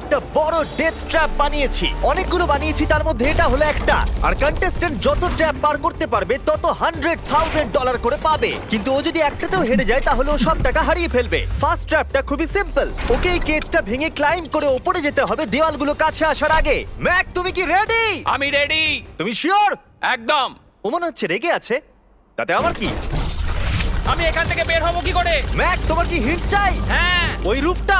একটা বড় death trap বানিয়েছি। অনেকগুলো বানিয়েছি, তার মধ্যে এটা হলো একটা। আর কন্টেস্ট্যান্ট যত ট্র্যাপ পার করতে পারবে তত $100,000 করে পাবে। কিন্তু ও যদি একটাতেও হেরে যায় তাহলে ও সব টাকা হারিয়ে ফেলবে। ফার্স্ট ট্র্যাপটা খুবই সিম্পল। ওকে এই কেজটা ভেঙে ক্লাইম্ব করে উপরে যেতে হবে দেওয়ালগুলো কাছে আসার আগে। ম্যাক, তুমি কি রেডি? আমি রেডি। তুমি শিওর? একদম। ও মনে হচ্ছে রেগে আছে। তাতে আমার কি? আমি এখান থেকে বের হব কি করে? ম্যাক, তোমার কি হিট চাই? হ্যাঁ। ওই রুফটা।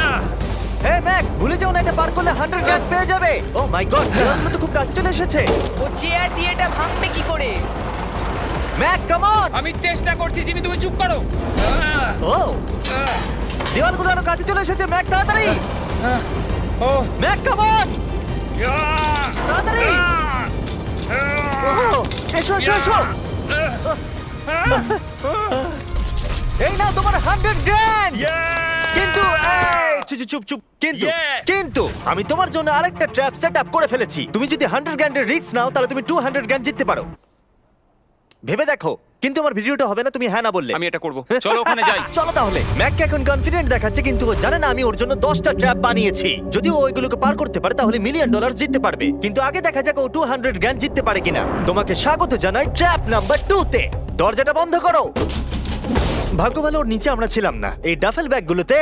আহ, হ্যাঁ ম্যাক, ভুলে যাও না, এটা পার করলে $100,000 পেয়ে যাবে। ও মাই গড, দেওয়ালগুলো তো খুব কাছে চলে এসেছে। ও চেয়ার দিয়ে এটা ভাঙবে কি করে? Mac, come on. আমি চেষ্টা করছি জিমি, তুমি চুপ করো। ও, দেওয়ালগুলো আরো কাছে চলে এসেছে। ম্যাক, তাড়াতাড়ি। ও ম্যাক, কাম অন, তাড়াতাড়ি। ও, এসো এসো এসো। এই নাও তোমার $100,000। কিন্তু এই, চুপ চুপ চুপ চুপ। কিন্তু Yes! কিন্তু আমি তোমার জন্য আরেকটা ট্র্যাপ সেট আপ করে ফেলেছি। তুমি যদি $100,000 এর রিস্ক নাও তাহলে তুমি $200,000 জিততে পারো। ভেবে দেখো। কিন্তু আমার ভিডিওটা হবে না তুমি হ্যাঁ না বললে। আমি এটা করব। চলো ওখানে যাই। চলো তাহলে। ম্যাক এখন কনফিডেন্ট দেখাচ্ছে, কিন্তু ও জানে না আমি ওর জন্য 10টা ট্র্যাপ বানিয়েছি। যদি ও ওইগুলোকে পার করতে পারে তাহলে $1,000,000 জিততে পারবে। কিন্তু আগে দেখা যাক ও $200,000 জিততে পারে কিনা। তোমাকে স্বাগত জানাই ট্র্যাপ নাম্বার 2 তে। দরজাটা বন্ধ করো। ভাগ্য ভালো ওর নিচে আমরা ছিলাম না। এই ডাফেল ব্যাগগুলোতে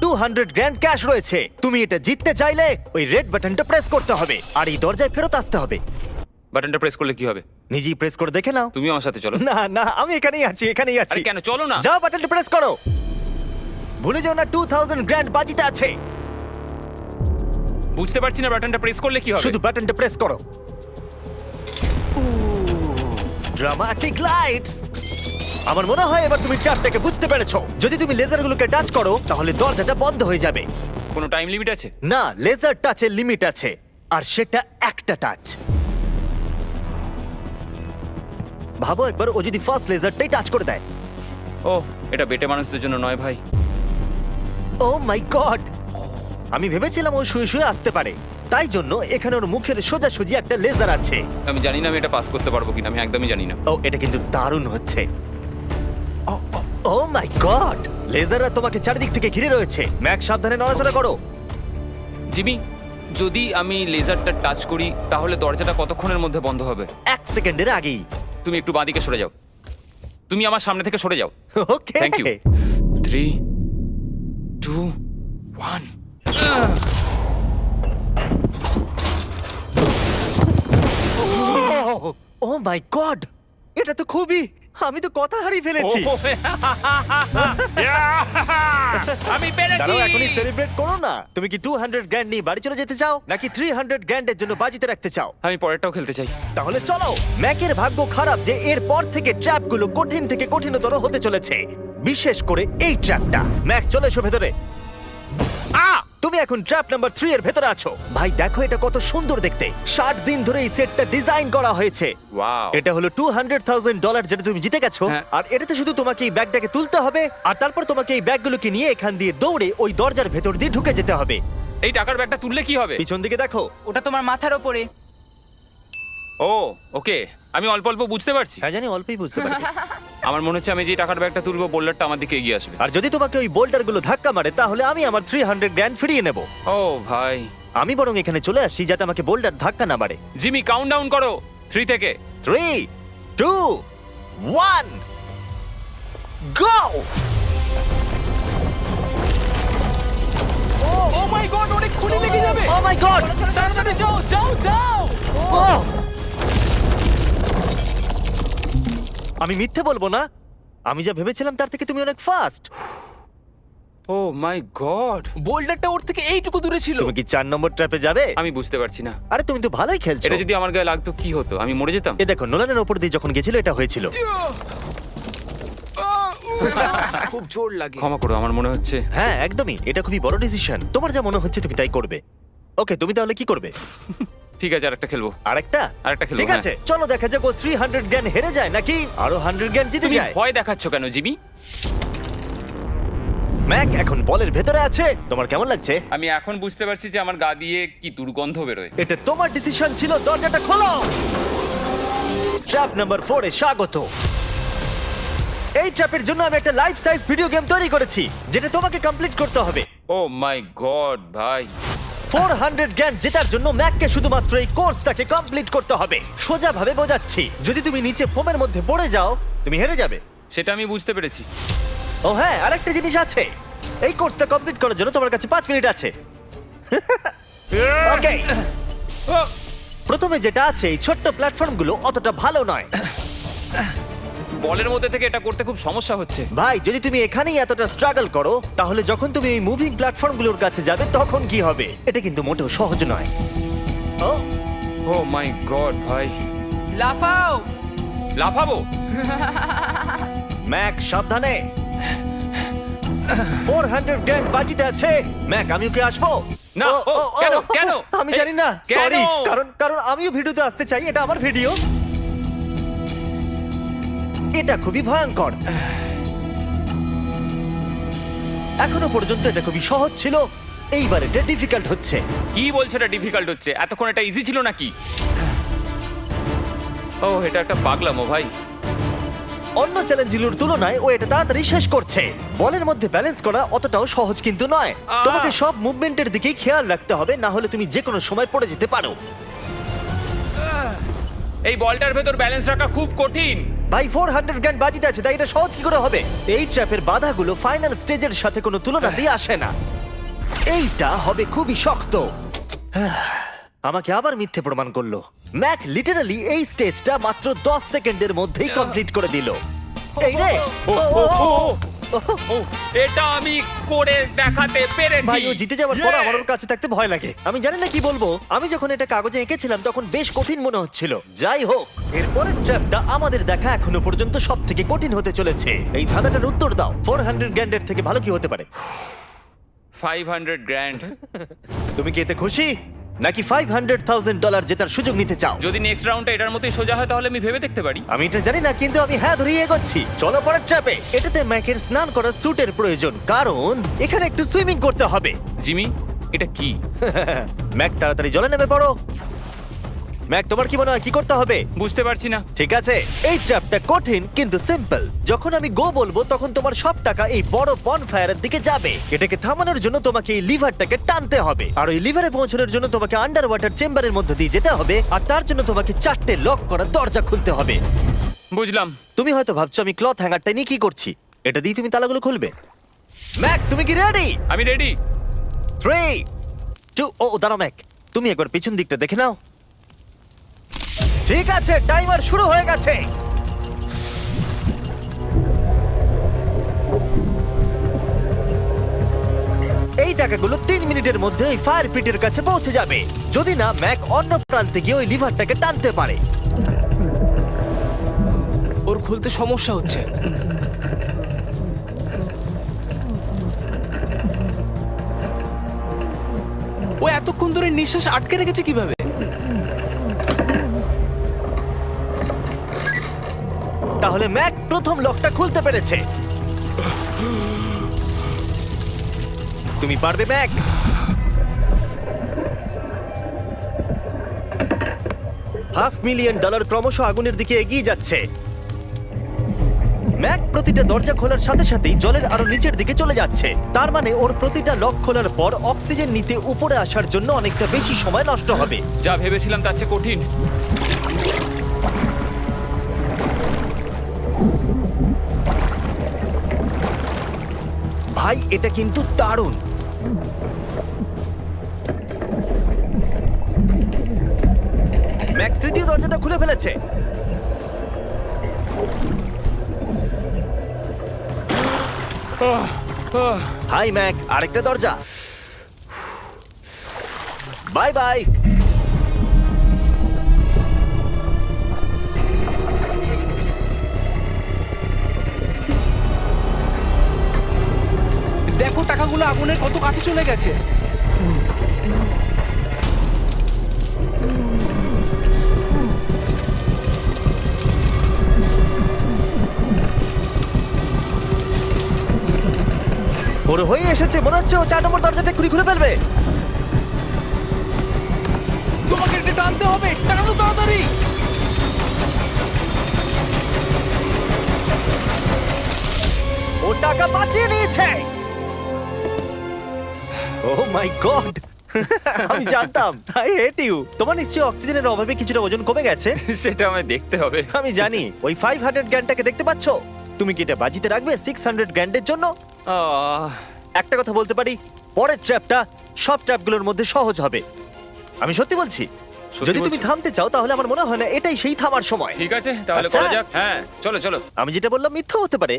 $200,000 ক্যাশ রয়েছে। তুমি এটা জিততে চাইলে ওই রেড বাটনটা প্রেস করতে হবে আর এই দরজায় ফেরত আসতে হবে। বাটনটা প্রেস করলে কি হবে? নিজেই প্রেস করে দেখে নাও। তুমি আমার সাথে চলো। না না, আমি এখানেই আছি, এখানেই আছি। আরে কেন, চলো না। যাও, বাটনটা প্রেস করো। ভুলে যাও না $2,000 বাজিতে আছে। বুঝতে পারছি না বাটনটা প্রেস করলে কি হবে। শুধু বাটনটা প্রেস করো। Dramatic lights. আমার মনে হয় এবার তুমি ট্র্যাপটাকে বুঝতে পেরেছো। যদি তুমি লেজারগুলোকে টাচ করো তাহলে দরজাটা বন্ধ হয়ে যাবে। কোনো টাইম লিমিট আছে? না, লেজার টাচের লিমিট আছে, আর সেটা একটা টাচ। ভাবো একবার, ও যদি ফার্স্ট লেজারটাই টাচ করে দেয়। ও, এটা বেটে মানুষদের জন্য নয় ভাই। ও মাই গড, আমি ভেবেছিলাম ও শুয়ে শুয়ে আসতে পারে, তাই জন্য এখানে ওর মুখের সোজাসুজি একটা লেজার আছে। আমি জানি না আমি এটা পাস করতে পারবো কিনা, আমি একদমই জানি না। ও, এটা কিন্তু দারুণ হচ্ছে। ও মাই গড, লেজাররা তোমাকে চারিদিক থেকে ঘিরে রয়েছে। ম্যাক, সাবধানে নড়াচড়া করো। জিমি, যদি আমি লেজারটা টাচ করি তাহলে দরজাটা কতক্ষণের মধ্যে বন্ধ হবে? 1 সেকেন্ডের আগেই। তুমি একটু বাঁদিকে সরে যাও। তুমি আমার সামনে থেকে সরে যাও। Okay, thank you. 3 2 1। Oh my god, এটা তো খুবই, আমি তো কথা হারিয়ে ফেলেছি। আমি পেরেছি। দাঁড়াও, এখনই সেলিব্রেট করো না। তুমি কি $200,000 নিয়ে বাড়ি চলে যেতে চাও নাকি $300,000 এর জন্য বাজিতে রাখতে চাও? আমি পরেরটাও খেলতে চাই। তাহলে চলো। ম্যাকের ভাগ্য খারাপ যে এর পর থেকে ট্র্যাপগুলো কঠিন থেকে কঠিনতর হতে চলেছে, বিশেষ করে এই ট্র্যাপটা। ম্যাক, চলে এসো ভেতরে। তুমি এখন ট্র্যাপ নাম্বার 3 এর ভেতরে আছো। ভাই দেখো এটা কত সুন্দর দেখতে। 60 দিন ধরে এই সেটটা ডিজাইন করা হয়েছে। ওয়াও। এটা হলো $200,000 যেটা তুমি জিতে গেছো। হ্যাঁ। আর এটাতে শুধু তোমাকে এই ব্যাগটাকে তুলতে হবে, আর তারপর তোমাকে এই ব্যাগগুলোকে নিয়ে এখান দিয়ে দৌড়ে ওই দরজার ভেতর দিয়ে ঢুকে যেতে হবে। এই টাকার ব্যাগটা তুললে কি হবে? পিছন দিকে দেখো। ওটা তোমার মাথার ওপরে। ও, ওকে। আমি অল্প অল্প বুঝতে পারছি। হ্যাঁ জানি, অল্পই বুঝতে পারি। আমার মনে হচ্ছে আমি যে টাকার ব্যাগটা তুলবো বোল্ডারটা আমার দিকে এগিয়ে আসবে। আর যদি তোমাকে ওই বোল্ডারগুলো ধাক্কা মারে তাহলে আমি আমার $300,000 ফিরিয়ে নেব। ও ভাই। আমি বরং এখানে চলে আসি যাতে আমাকে বোল্ডার ধাক্কা না মারে। জিমি, কাউন্টডাউন করো 3 থেকে। 3 2 1 গো। ও মাই গড, অনেক খুলি লেগে যাবে। ও মাই গড, তাড়াতাড়ি যাও যাও যাও। ও, আমি মিথ্যে বলবো না, আমি যা ভেবেছিলাম তার থেকে তুমি অনেক ফাস্ট। ও মাই গড, বোল্ডারটা ওর থেকে এইটুকু দূরে ছিল। তুমি কি 4 নম্বর ট্র্যাপে যাবে? আমি বুঝতে পারছি না। আরে তুমি তো ভালোই খেলছো। এটা যদি আমার গায়ে লাগতো কি হতো? আমি মরে যেতাম। এ দেখো, নোলানের উপর দিয়ে যখন গেছিল এটা হয়েছিল। খুব জোর লাগে। ক্ষমা করো, আমার মনে হচ্ছে। হ্যাঁ একদমই, এটা খুবই বড় ডিসিশন। তোমার যা মনে হচ্ছে তুমি তাই করবে। ওকে, তুমি তাহলে কি করবে? ঠিক আছে, আরেকটা খেলবো। আরেকটা? আরেকটা খেলবো, ঠিক আছে, চলো দেখা যাক ও $300,000 হেরে যায় নাকি আরো $100,000 জিতে তুমি যায়। ভয় দেখাচ্ছ কেন জিমি? ম্যাক এখন বলের ভেতরে আছে। তোমার কেমন লাগছে? আমি এখন বুঝতে পারছি যে আমার গা দিয়ে কি দুর্গন্ধ বেরোয়। এটা তোমার ডিসিশন ছিল। দরজাটা খোলো। ট্র্যাপ নাম্বার 4 এ স্বাগত। এই ট্র্যাপের জন্য আমি একটা লাইফ সাইজ ভিডিও গেম তৈরি করেছি যেটা তোমাকে কমপ্লিট করতে হবে। ও মাই গড ভাই, 400 গ্র্যান্ড জেতার জন্য ম্যাককে শুধুমাত্র এই কোর্সটাকে কমপ্লিট করতে হবে। সোজা ভাবে বোঝাচ্ছি, যদি তুমি নিচে ফোমের মধ্যে পড়ে যাও তুমি হেরে যাবে। সেটা আমি বুঝতে পেরেছি। ও হ্যাঁ, আরেকটা জিনিস আছে, এই কোর্সটা কমপ্লিট করার জন্য তোমার কাছে 5 মিনিট আছে। ওকে, প্রথমে যেটা আছে, এই ছোট্ট প্ল্যাটফর্মগুলো অতটা ভালো নয়। বলের মধ্যে থেকে এটা করতে খুব সমস্যা হচ্ছে। ভাই, যদি তুমি এখানেই এতটা স্ট্রাগল করো, তাহলে যখন তুমি এই মুভিং প্ল্যাটফর্মগুলোর কাছে যাবে তখন কি হবে? এটা কিন্তু মোটেও সহজ নয়। ও ও মাই গড ভাই, লাফাও। লাফাবো? ম্যাক, সাবধানে। 400 গ্র্যান্ড বাজিতে আছে। ম্যাক, আমি ওকে আসবো? না, কেন, কেন? আমি জানি না, কেন? সরি। কারণ আমিও ভিডিওতে আসতে চাই, এটা আমার ভিডিও। এটা খুবই ভয়ঙ্কর। এখনো পর্যন্ত এটা খুবই সহজ ছিল, এইবার এটা ডিফিকাল্ট হচ্ছে। কি বলছো এটা ডিফিকাল্ট হচ্ছে? এতক্ষণ এটা ইজি ছিল নাকি? ও, এটা একটা পাগলামো ভাই। অন্য চ্যালেঞ্জগুলোর তুলনায় ও এটা তাড়াতাড়ি শেষ করছে। বলের মধ্যে ব্যালেন্স করা অতটাও সহজ কিন্তু নয়। তোমাকে সব মুভমেন্টের দিকেই খেয়াল রাখতে হবে, না হলে তুমি যে কোনো সময় পড়ে যেতে পারো। এই বলটার ভেতর ব্যালেন্স রাখা খুব কঠিন। ভাই, 400 গ্র্যান্ড বাজিতে আছে, তাই এটা সহজ কি করে হবে? এই ট্র্যাপের বাধাগুলো ফাইনাল স্টেজের সাথে কোনো তুলনাতেই আসে না। এইটা হবে খুবই শক্ত। আমাকে আবার মিথ্যে প্রমাণ করলো। ম্যাক লিটারালি এই স্টেজটা মাত্র 10 সেকেন্ডের মধ্যেই কমপ্লিট করে দিল। এই রে, ও, এটা আমি করে দেখাতে পেরেছি। ভাই, ও জিতে যাওয়ার পর আমার ওর কাছে থাকতে ভয় লাগে। আমি জানি না কি বলবো। আমি যখন এটা কাগজে এঁকেছিলাম তখন বেশ কঠিন মনে হচ্ছিল। যাই হোক, এরপরের ট্র্যাপটা আমাদের দেখা এখনো পর্যন্ত সব থেকে কঠিন হতে চলেছে। এই ধাঁধাটার উত্তর দাও, 400 গ্র্যান্ডের থেকে ভালো কি হতে পারে? 500 গ্র্যান্ড। তুমি কি এতে খুশি, নাকি $500,000 জেতার সুযোগ নিতে চাও? যদি নেক্সট রাউন্ডটা এটার মতোই সোজা হয় তাহলে আমি ভেবে দেখতে পারি। আমি এটা জানি না, কিন্তু আমি হ্যাঁ ধরিয়ে এগোচ্ছি। চলো পরের ট্র্যাপে। এটাতে ম্যাকের স্নান করার স্যুটের প্রয়োজন, কারণ এখানে একটু সুইমিং করতে হবে। জিমি, এটা কি? ম্যাক, তাড়াতাড়ি জলে নেমে পড়ো। ম্যাক, তোমার কি মনে হয় কি করতে হবে? বুঝতে পারছি না। ঠিক আছে, এই ট্র্যাপটা কঠিন কিন্তু সিম্পল। যখন আমি গো বলবো তখন তোমার সব টাকা এই বড় বনফায়ারের দিকে যাবে। এটাকে থামানোর জন্য তোমাকে এই লিভারটাকে টানতে হবে, আর ওই লিভারে পৌঁছানোর জন্য তোমাকে আন্ডার ওয়াটার চেম্বারের মধ্যে দিয়ে যেতে হবে, আর তার জন্য তোমাকে 4টে লক করা দরজা খুলতে হবে। বুঝলাম। তুমি হয়তো ভাবছো আমি ক্লথ হ্যাঙ্গারটা নিয়ে কি করছি। এটা দিয়ে তুমি তালাগুলো খুলবে। ম্যাক, তুমি কি রেডি? আমি রেডি। 3, 2, ও দাঁড়াও ম্যাক, তুমি একবার পিছন দিকটা দেখে নাও। ঠিক আছে, টাইমার শুরু হয়ে গেছে। এই টাকাগুলো 3 মিনিটের মধ্যে ওই ফায়ার পিটের কাছে পৌঁছে যাবে, যদি না ম্যাক অন্য প্রান্তে গিয়ে ওই লিভারটাকে টানতে পারে। ওর খুলতে সমস্যা হচ্ছে। ও এতক্ষণ ধরে নিঃশ্বাস আটকে রেখেছে কিভাবে? তাহলে ম্যাক প্রথম লকটা খুলতে পেরেছে। তুমি পারবে ম্যাক। $500,000 ক্রমশ আগুনের দিকে এগিয়ে যাচ্ছে। ম্যাক প্রতিটা দরজা খোলার সাথে সাথেই জলের আরো নিচের দিকে চলে যাচ্ছে। তার মানে ওর প্রতিটা লক খোলার পর অক্সিজেন নিতে উপরে আসার জন্য অনেকটা বেশি সময় নষ্ট হবে। যা ভেবেছিলাম তার চেয়ে কঠিন। ভাই, এটা কিন্তু দারুণ। ম্যাক তৃতীয় দরজাটা খুলে ফেলেছে। হাই ম্যাক, আরেকটা দরজা। Bye bye. দেখো টাকাগুলো আগুনের কত কাছে চলে গেছে। ওর হয়ে এসেছে, মনে হচ্ছে ও 4 নম্বর দরজাটা খুলে ফেলবে। তোমাকে এটা টানতে হবে, টানো তাড়াতাড়ি। ও টাকা বাঁচিয়ে নিয়েছে। ও মাই গড, আমি জানতাম। I hate you. তোমার নিশ্চয়ই অক্সিজেনের অভাবে কিছুটা ওজন কমে গেছে। সেটা আমায় দেখতে হবে। আমি জানি। ওই 500 গ্র্যান্ডটাকে দেখতে পাচ্ছো? তুমি কি এটা বাজিতে রাখবে 600 গ্র্যান্ডের জন্য? আহ, একটা কথা বলতে পারি, পরের ট্র্যাপটা সব ট্র্যাপগুলোর মধ্যে সহজ হবে। আমি সত্যি বলছি। সত্যি যদি তুমি বলছো? থামতে চাও তাহলে আমার মনে হয় না এটাই সেই থামার সময়। ঠিক আছে তাহলে আচ্ছা। করা যাক। হ্যাঁ চলো চলো। আমি যেটা বললাম মিথ্যা হতে পারে।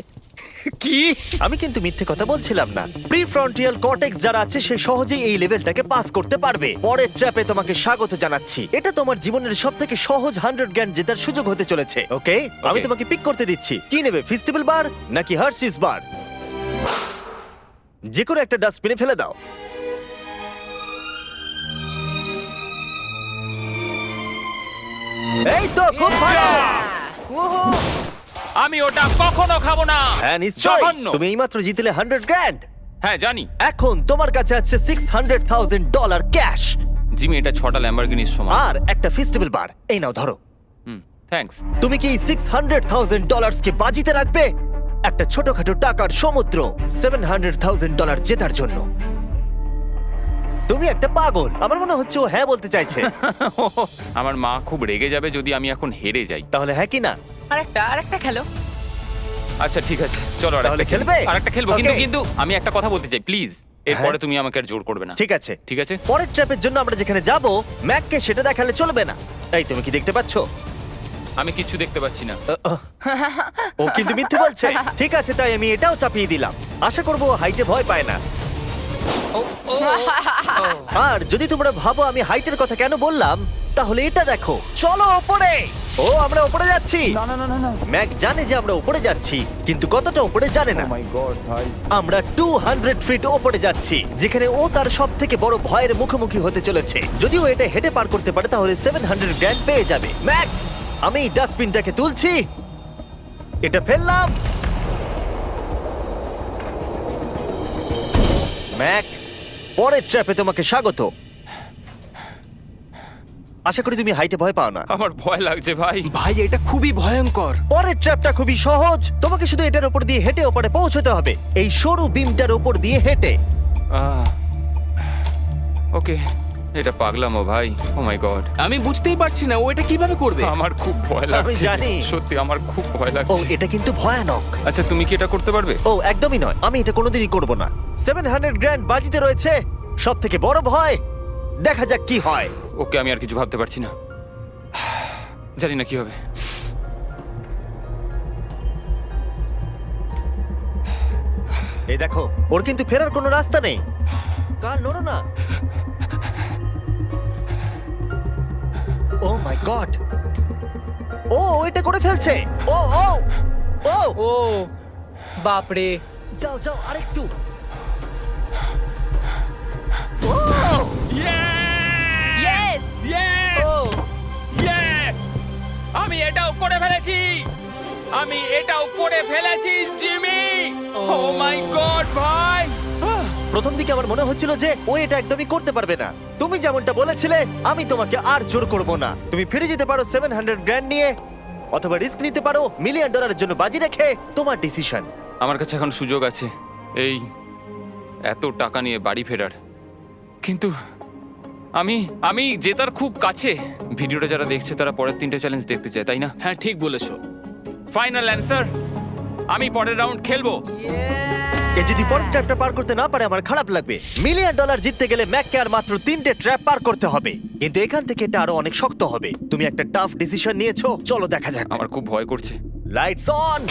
কি? আমি কিন্তু মিথ্যে কথা বলছিলাম না। প্রিফ্রন্টিয়াল কর্টেক্স যারা আছে সে সহজেই এই লেভেলটাকে পাস করতে পারবে। পরের ট্র্যাপে তোমাকে স্বাগত জানাচ্ছি। এটা তোমার জীবনের সবথেকে সহজ 100 গ্র্যান্ড জেতার সুযোগ হতে চলেছে। ওকে, আমি তোমাকে পিক করতে দিচ্ছি। কি নেবে, ফেস্টিভ্যাল বার নাকি হার্শিস বার? যে কোনো একটা ডাস্টবিনে ফেলে দাও। এই তো খুব ভালো। উহু, আমি ওটা কখনো খাবো না। হ্যাঁ নিশ্চয়ই। জঘন্য। তুমি এইমাত্র জিতলে 100 গ্র্যান্ড। হ্যাঁ জানি। এখন তোমার কাছে আছে $600,000 ক্যাশ জিমি এটা 6টা ল্যাম্বরগিনির সমান। আর একটা ফেস্টিভ্যাল বার। এই নাও ধরো। থ্যাঙ্কস। তুমি কি $600,000 কে বাজিতে রাখবে একটা ছোটখাটো টাকার সমুদ্র $700,000 জেতার জন্য? তুমি একটা পাগল। আমার মনে হচ্ছে ও হ্যাঁ বলতে চাইছে। আমার মা খুব রেগে যাবে যদি আমি এখন হেরে যাই। তাহলে হ্যাঁ কি না? আরেকটা খেলো। আচ্ছা ঠিক আছে চলো তাহলে খেলবে? আরেকটা খেলবো। Okay. কিন্তু কিন্তু আমি একটা কথা বলতে চাই প্লিজ। এরপরে তুমি আমাকে আর জোর করবে না। ঠিক আছে। ঠিক আছে। পরের ট্র্যাপের জন্য আমরা যেখানে যাব ম্যাককে সেটা দেখালে চলবে না। এই তুমি কি দেখতে পাচ্ছো? আমি কিছু দেখতে পাচ্ছি না। ও কিন্তু মিথ্যে বলছে। ঠিক আছে, তাই আমি এটাও চাপিয়ে দিলাম। আশা করবো হাইটে ভয় পায় না। আর যদি তোমরা ভাবো আমি হাইটের কথা কেন বললাম, তাহলে এটা দেখো। চলো ওপরে। ও আমরা ওপরে যাচ্ছি। ম্যাক জানে যে আমরা ওপরে যাচ্ছি, কিন্তু কতটা ওপরে জানে না। আমরা 200 ফিট ওপরে যাচ্ছি, যেখানে ও তার সব থেকে বড় ভয়ের মুখোমুখি হতে চলেছে। যদিও এটা হেঁটে পার করতে পারে তাহলে 700 গ্র্যান্ড পেয়ে যাবে। ম্যাক, আমি ডাস্টবিনটাকে তুলছি, এটা ফেললাম। ম্যাক, পরের ট্র্যাপে তোমাকে স্বাগত। আশা করি তুমি হাইটে ভয় পাও না। আমার ভয় লাগছে ভাই। ভাই এটা খুবই ভয়ঙ্কর। পরের ট্র্যাপটা খুবই সহজ। তোমাকে শুধু এটার উপর দিয়ে হেঁটে ওপরে পৌঁছতে হবে, এই সরু বিমটার উপর দিয়ে হেঁটে। ওকে, এটা পাগলামো ভাই। ও মাই গড। আমি বুঝতেই পারছি না ও এটা কিভাবে করবে। আমার খুব ভয় লাগছে। জানি। সত্যি আমার খুব ভয় ও লাগছে। এটা কিন্তু ভয়ানক। আচ্ছা তুমি কি এটা করতে পারবে? ও একদমই নয়, আমি এটা কোনোদিনই করব না। 700 গ্র্যান্ড বাজিতে রয়েছে, সব থেকে বড় ভয়। দেখা যাক কি হয়। ওকে, আমি আর কিছু ভাবতে পারছি না। জানি না কি হবে। এই দেখো, ওর কিন্তু ফেরার কোনো রাস্তা নেই। কাল নড়ো না। ও মাই গড, ও এটা করে ফেলছে। ও ও ও ও বাপরে। যাও যাও আরেকটু। ও ইয়েস। ও আমি এটাও করে ফেলেছি। আমি এটাও করে ফেলেছি জিমি। ও মাই গড ভাই। প্রথম দিকে আমার মনে হচ্ছিল যে ও এটা একদমই করতে পারবে না। তুমি যেমনটা বলেছিলে, আমি তোমাকে আর জোর করব না। তুমি ফিরে যেতে পারো 700 গ্র্যান্ড নিয়ে, অথবা রিস্ক নিতে পারো $1 মিলিয়ন জন্য বাজি রেখে। তোমার ডিসিশন। আমার কাছে এখন সুযোগ আছে এই এত টাকা নিয়ে বাড়ি ফেরার। কিন্তু আমি জেতার খুব কাছে। ভিডিওটা যারা দেখছে তারা পরের 3টে চ্যালেঞ্জ দেখতে চায়, তাই না? হ্যাঁ ঠিক বলেছো। ফাইনাল অ্যান্সার, আমি পরের রাউন্ড খেলবো। এ যদি পরের ট্র্যাপটা পার করতে না পারে আমার খারাপ লাগবে। $1 মিলিয়ন জিততে গেলে ম্যাককে আর মাত্র 3টে ট্র্যাপ পার করতে হবে, কিন্তু এখান থেকে এটা আরো অনেক শক্ত হবে। তুমি একটা টাফ ডিসিশন নিয়েছো, চলো দেখা যাক। আমার খুব ভয় করছে। Lights on.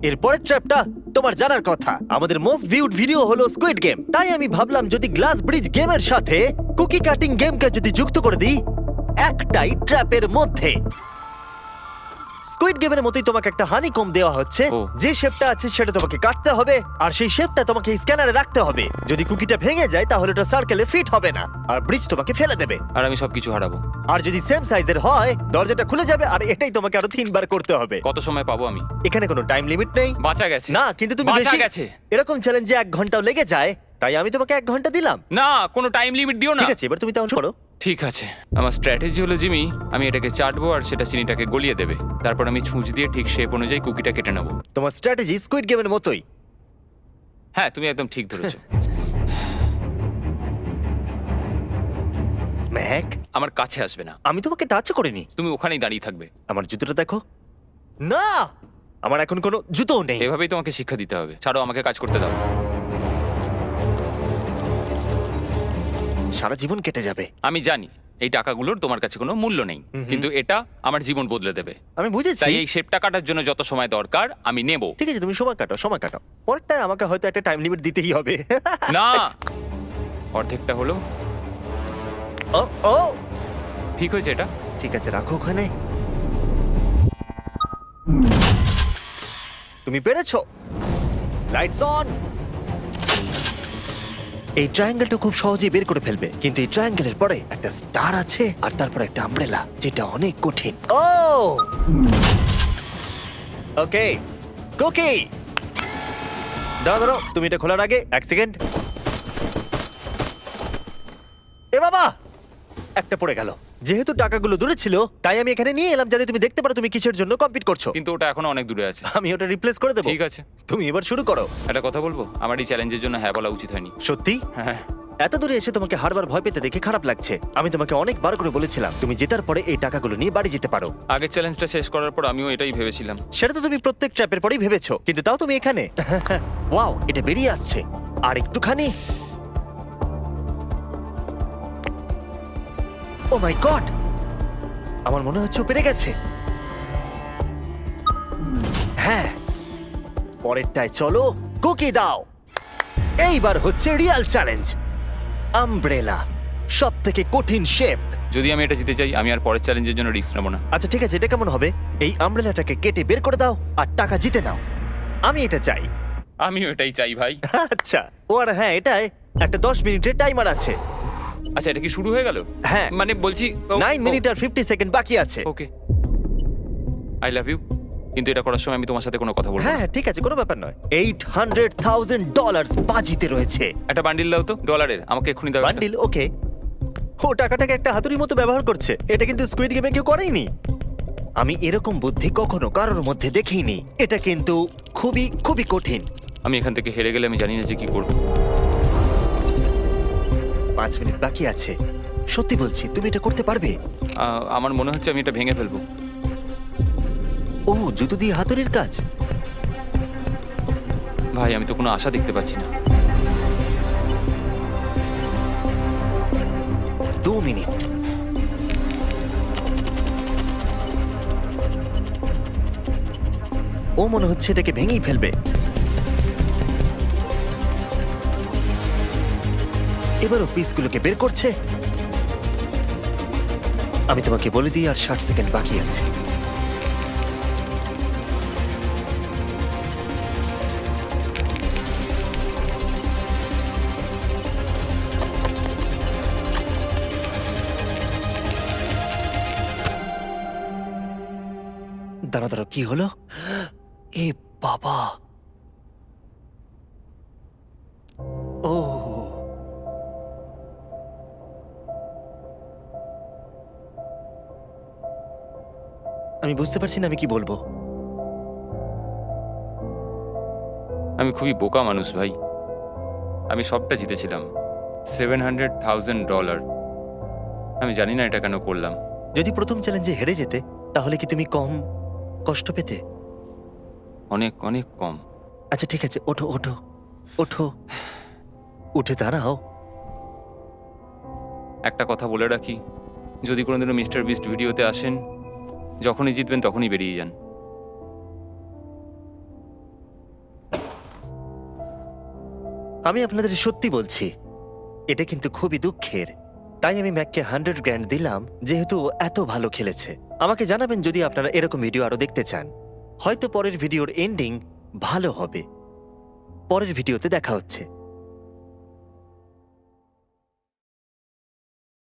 এর পরের ট্র্যাপটা তোমার জানার কথা। আমাদের মোস্ট ভিউড ভিডিও হলো স্কুইড গেম, তাই আমি ভাবলাম যদি গ্লাস ব্রিজ গেমের সাথে কুকি কাটিং গেমকে যদি যুক্ত করে দিই একটাই ট্র্যাপের মধ্যে। স্কুইড গেমের মতোই তোমাকে একটা হানিকম দেওয়া হচ্ছে। ও। যে শেপটা আছে সেটা তোমাকে কাটতে হবে, আর সেই শেপটা তোমাকে স্ক্যানারে রাখতে হবে। যদি কুকিটা ভেঙে যায় তাহলে ওটা সার্কেলে ফিট হবে না, আর ব্রিজ তোমাকে ফেলে দেবে। আর আমি সবকিছু হারাবো। আর যদি সেম সাইজের হয় দরজাটা খুলে যাবে, আর এটাই তোমাকে আরো 3বার করতে হবে। কত সময় পাবো আমি? এখানে কোনো টাইম লিমিট নেই। বাঁচা গেছে। না, কিন্তু তুমি বাঁচা বেশি গেছে। এরকম চ্যালেঞ্জে 1 ঘন্টাও লেগে যায়, তাই আমি তোমাকে 1 ঘন্টা দিলাম। না, কোনো টাইম লিমিট দিও না। ঠিক আছে, এবার তুমি তাহলে করো। ঠিক আছে, আমার স্ট্র্যাটেজি হলো জিমি, আমি এটাকে চাটবো আর সেটা চিনিটাকে গলিয়ে দেবে। তারপর আমি ছুঁচ দিয়ে ঠিক শেপ অনুযায়ী কুকিটা কেটে নেবো। তোমার স্ট্র্যাটেজি স্কুইড গেমের মতোই, হ্যাঁ তুমি একদম ঠিক ধরেছো। ম্যাক, আমার কাছে আসবে না, আমি তোমাকে টাচ করিনি। তুমি ওখানেই দাঁড়িয়ে থাকবে। আমার জুতোটা দেখো। না, আমার এখন কোনো জুতোও নেই। এভাবেই তোমাকে শিক্ষা দিতে হবে। ছাড়ো, আমাকে কাজ করতে দাও। সারা জীবন কেটে যাবে। আমি জানি এই টাকাগুলোর তোমার কাছে কোনো মূল্য নেই, কিন্তু এটা আমার জীবন বদলে দেবে। আমি বুঝেছি। তাই এই শেপটা কাটার জন্য যত সময় দরকার আমি নেব। ঠিক আছে, তুমি সময় কাটো, সময় কাটো। পরেরটায় আমাকে হয়তো একটা টাইম লিমিট দিতেই হবে। না, অর্ধেকটা হলো। ও ও, ঠিক হয়েছে এটা। ঠিক আছে, রাখো ওখানে। তুমি পেরেছো। Lights on. এই ট্রায়াঙ্গেলটা খুব সহজেই বের করে ফেলবে, কিন্তু এই ট্রায়াঙ্গেলের পরে একটা স্টার আছে আর তারপর একটা আমব্রেলা, যেটা অনেক কঠিন। ও ওকে, কুকি দাঁড়াও দাঁড়াও, তুমি এটা খোলার আগে এক সেকেন্ড। এ বাবা, একটা পড়ে গেল। যেহেতু টাকাগুলো দূরে ছিল, তাই আমি এখানে নিয়ে এলাম যাতে তুমি দেখতে পারো তুমি কিসের জন্য কম্পিট করছো। কিন্তু ওটা এখনো অনেক দূরে আছে। আমি ওটা রিপ্লেস করে দেবো। ঠিক আছে, তুমি এবার শুরু করো। একটা কথা বলবো, আমার এই চ্যালেঞ্জের জন্য হ্যাঁ বলা উচিত হয়নি। সত্যি? হ্যাঁ, এত দূরে এসে তোমাকে হারবার ভয় পেতে দেখে খারাপ লাগছে। আমি তোমাকে অনেকবার করে বলেছিলাম তুমি জেতার পরে এই টাকাগুলো নিয়ে বাড়ি যেতে পারো। আগের চ্যালেঞ্জটা শেষ করার পর আমিও এটাই ভেবেছিলাম। সেটা তো তুমি প্রত্যেক ট্র্যাপের পরেই ভেবেছো, কিন্তু তাও তুমি এখানে। ওয়াও, এটা বেরিয়ে আসছে। আর একটুখানি। ও মাই গড, আমার মনে হচ্ছে ও পেরে গেছে। হ্যাঁ, পরেরটায় চলো, কুকি দাও। এইবার হচ্ছে রিয়েল চ্যালেঞ্জ, আমব্রেলা, সব থেকে কঠিন শেপ। যদি আমি এটা জিতে চাই, আমি আর পরের চ্যালেঞ্জের জন্য রিস্ক নেবো না। আচ্ছা ঠিক আছে, এটা কেমন হবে? এই আমব্রেলাটাকে কেটে বের করে দাও আর টাকা জিতে নাও। আমি এটা চাই। আমিও এটাই চাই ভাই। আচ্ছা, ও আর হ্যাঁ, এটায় একটা 10 মিনিটের টাইমার আছে। আচ্ছা, এটা কি শুরু হয়ে গেল? হ্যাঁ। মানে বলছি 9 মিনিট আর 50 সেকেন্ড বাকি আছে। ওকে, আই লাভ ইউ। কিন্তু এটা করার সময় আমি তোমার সাথে কোনো কথা বলবো না। হ্যাঁ ঠিক আছে, কোনো ব্যাপার নয়। $800,000 বাজিতে রয়েছে। একটা বান্ডিল দাও তো ডলারের, আমাকে এক্ষুনি দাও একটা। বান্ডিল? ওকে। ও টাকাটাকে একটা হাতুড়ির মতো ব্যবহার করছে। এটা কিন্তু স্কুইড গেমে কেউ করেইনি। আমি এরকম বুদ্ধি কখনো কারোর মধ্যে দেখিনি। এটা কিন্তু খুবই খুবই কঠিন। আমি এখান থেকে হেরে গেলে আমি জানি না যে কি করবো। 5 মিনিট বাকি আছে। সত্যি বলছি, তুমি এটা করতে পারবে। আমার মনে হচ্ছে আমি এটা ভেঙে ফেলবো। ও, জুতো দিয়ে হাতুড়ির কাজ। ভাই, আমি তো কোনো আশা দেখতে পাচ্ছি না। 2 মিনিট। ও মনে হচ্ছে এটাকে ভেঙেই ফেলবে। এবারও পিসগুলোকে বের করছে। আমি তোমাকে বলে দিই, আর 60 সেকেন্ড বাকি আছে। দাঁড়া দাঁড়া, কি হলো? এ বাবা, ও আমি বুঝতে পারছি না আমি কি বলবো। আমি খুবই বোকা মানুষ ভাই। আমি সবটা জিতেছিলাম, $700,000। আমি জানি না এটা কেন করলাম। যদি প্রথম চ্যালেঞ্জে হেরে যেতে, তাহলে কি তুমি কম কষ্ট পেতে? অনেক অনেক কম। আচ্ছা ঠিক আছে, ওঠো ওঠো ওঠো, উঠে দাঁড়াও। একটা কথা বলে রাখি, যদি কোনোদিনও মিস্টার বিস্ট ভিডিওতে আসেন, যখনই জিতবেন তখনই বেরিয়ে যান। আমি আপনাদের সত্যি বলছি, এটা কিন্তু খুবই দুঃখের। তাই আমি ম্যাককে 100 গ্র্যান্ড দিলাম, যেহেতু ও এত ভালো খেলেছে। আমাকে জানাবেন যদি আপনারা এরকম ভিডিও আরো দেখতে চান। হয়তো পরের ভিডিওর এন্ডিং ভালো হবে। পরের ভিডিওতে দেখা হচ্ছে।